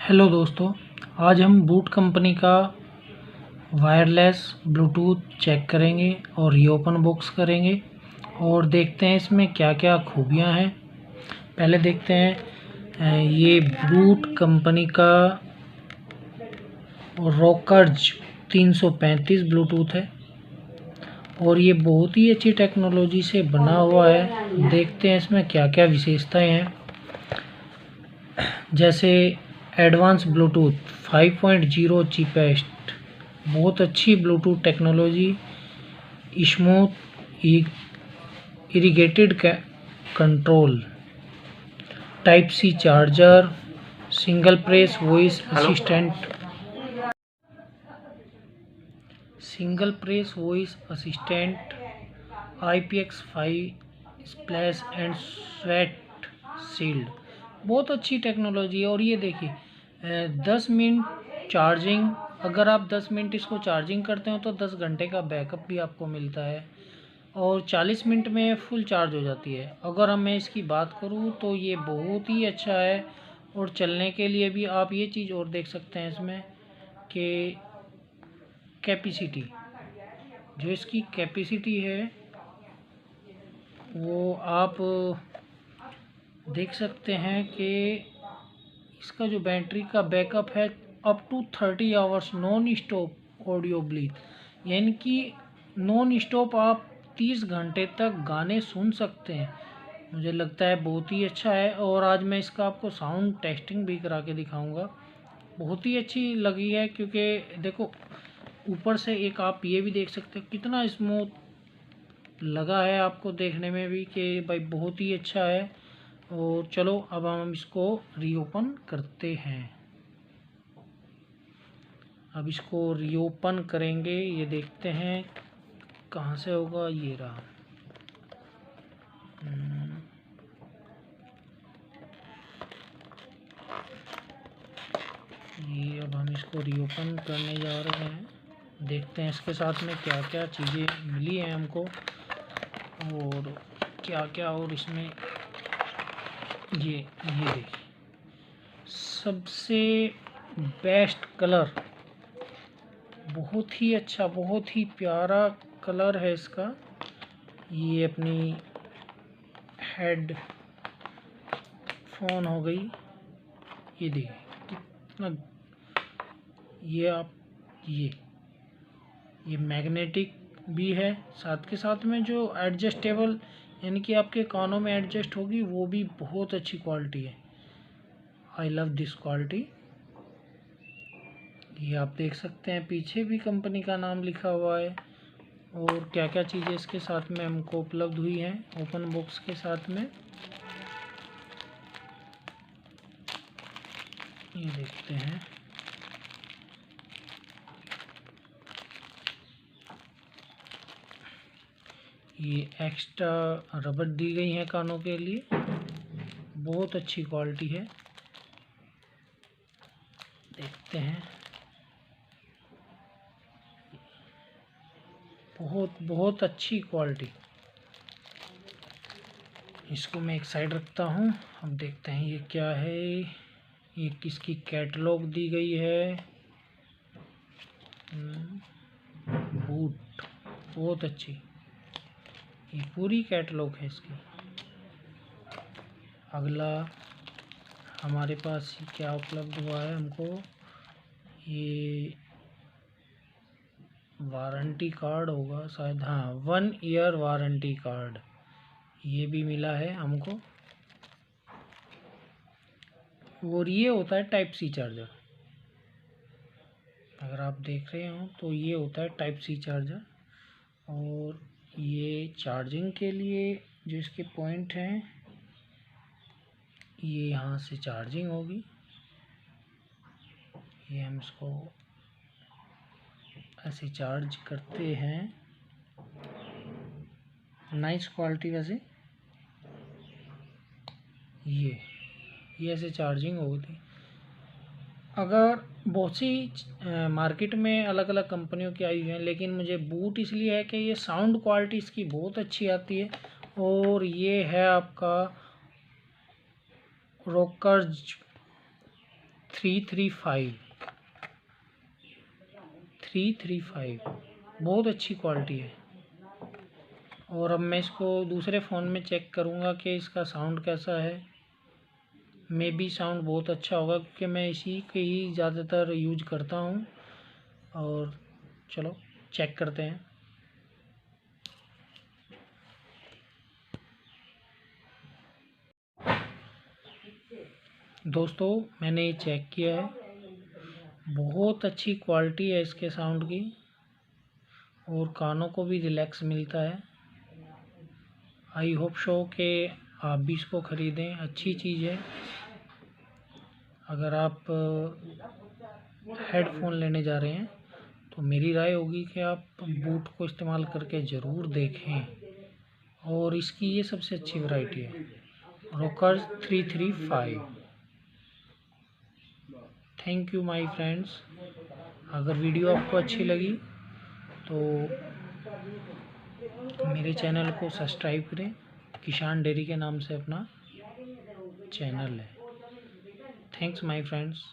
Hello दोस्तों, आज हम बूट कंपनी का वायरलेस ब्लूटूथ चेक करेंगे और रीओपन बॉक्स करेंगे और देखते हैं इसमें क्या क्या खूबियां हैं। पहले देखते हैं ये बूट कंपनी का रॉकर्ज 335 ब्लूटूथ है और ये बहुत ही अच्छी टेक्नोलॉजी से बना हुआ है। देखते हैं इसमें क्या क्या विशेषताएं हैं, जैसे एडवांस ब्लूटूथ 5.0 चीपेस्ट, बहुत अच्छी Bluetooth technology, smooth irrigated control, type C charger, single press voice assistant, IPX5 splash and sweat shield, बहुत अच्छी टेक्नोलॉजी है। और ये देखिए 10 मिनट चार्जिंग, अगर आप 10 मिनट इसको चार्जिंग करते हो तो 10 घंटे का बैकअप भी आपको मिलता है और 40 मिनट में फुल चार्ज हो जाती है। अगर मैं इसकी बात करूँ तो ये बहुत ही अच्छा है और चलने के लिए भी आप ये चीज़ और देख सकते हैं इसमें कि कैपेसिटी, जो इसकी कैपेसिटी है वो आप देख सकते हैं कि इसका जो बैटरी का बैकअप है up to 30 hours non stop audio ब्लीथ, यानी कि नॉन स्टॉप आप 30 घंटे तक गाने सुन सकते हैं। मुझे लगता है बहुत ही अच्छा है और आज मैं इसका आपको साउंड टेस्टिंग भी करा के दिखाऊंगा। बहुत ही अच्छी लगी है क्योंकि देखो ऊपर से एक आप ये भी देख सकते हो कितना स्मूथ लगा है आपको देखने में भी कि भाई बहुत ही अच्छा है। और चलो अब हम इसको रीओपन करते हैं। अब इसको रीओपन करेंगे, ये देखते हैं कहाँ से होगा। ये रहा, ये अब हम इसको रीओपन करने जा रहे हैं। देखते हैं इसके साथ में क्या क्या चीज़ें मिली हैं हमको और क्या क्या। और इसमें ये देखिए सबसे बेस्ट कलर, बहुत ही अच्छा बहुत ही प्यारा कलर है इसका। ये अपनी हेड फोन हो गई, ये देखिए कितना, ये आप ये मैग्नेटिक भी है, साथ के साथ में जो एडजस्टेबल यानी कि आपके कानों में एडजस्ट होगी वो भी बहुत अच्छी क्वालिटी है। I love this quality. ये आप देख सकते हैं पीछे भी कंपनी का नाम लिखा हुआ है और क्या क्या चीज़ें इसके साथ में हमको उपलब्ध हुई हैं ओपन बॉक्स के साथ में, ये देखते हैं। ये एक्स्ट्रा रबड़ दी गई है कानों के लिए, बहुत अच्छी क्वालिटी है। देखते हैं, बहुत बहुत अच्छी क्वालिटी। इसको मैं एक साइड रखता हूँ। अब देखते हैं ये क्या है। ये किसकी कैटलॉग दी गई है, बूट, बहुत अच्छी, ये पूरी कैटलॉग है इसकी। अगला हमारे पास क्या उपलब्ध हुआ है हमको, ये वारंटी कार्ड होगा शायद, हाँ 1 ईयर वारंटी कार्ड, ये भी मिला है हमको। और ये होता है टाइप सी चार्जर, अगर आप देख रहे हो तो ये होता है टाइप सी चार्जर। और ये चार्जिंग के लिए जो इसके पॉइंट हैं, ये यहाँ से चार्जिंग होगी। ये हम इसको ऐसे चार्ज करते हैं, नाइस क्वालिटी। वैसे ये ऐसे चार्जिंग होगी। अगर बहुत सी मार्केट में अलग अलग कंपनियों की आई हुई हैं, लेकिन मुझे बूट इसलिए है कि ये साउंड क्वालिटी इसकी बहुत अच्छी आती है। और ये है आपका रॉकर्ज 335 बहुत अच्छी क्वालिटी है। और अब मैं इसको दूसरे फ़ोन में चेक करूँगा कि इसका साउंड कैसा है। मे बी साउंड बहुत अच्छा होगा क्योंकि मैं इसी के ही ज़्यादातर यूज करता हूँ। और चलो चेक करते हैं। दोस्तों मैंने ये चेक किया है, बहुत अच्छी क्वालिटी है इसके साउंड की और कानों को भी रिलैक्स मिलता है। आई होप सो कि आप भी इसको ख़रीदें, अच्छी चीज़ है। अगर आप हेडफोन लेने जा रहे हैं तो मेरी राय होगी कि आप बूट को इस्तेमाल करके ज़रूर देखें। और इसकी ये सबसे अच्छी वैरायटी है, Rockerz 335। Thank you my friends. अगर वीडियो आपको अच्छी लगी तो मेरे चैनल को सब्सक्राइब करें। किसान डेयरी के नाम से अपना चैनल है। Thanks my friends.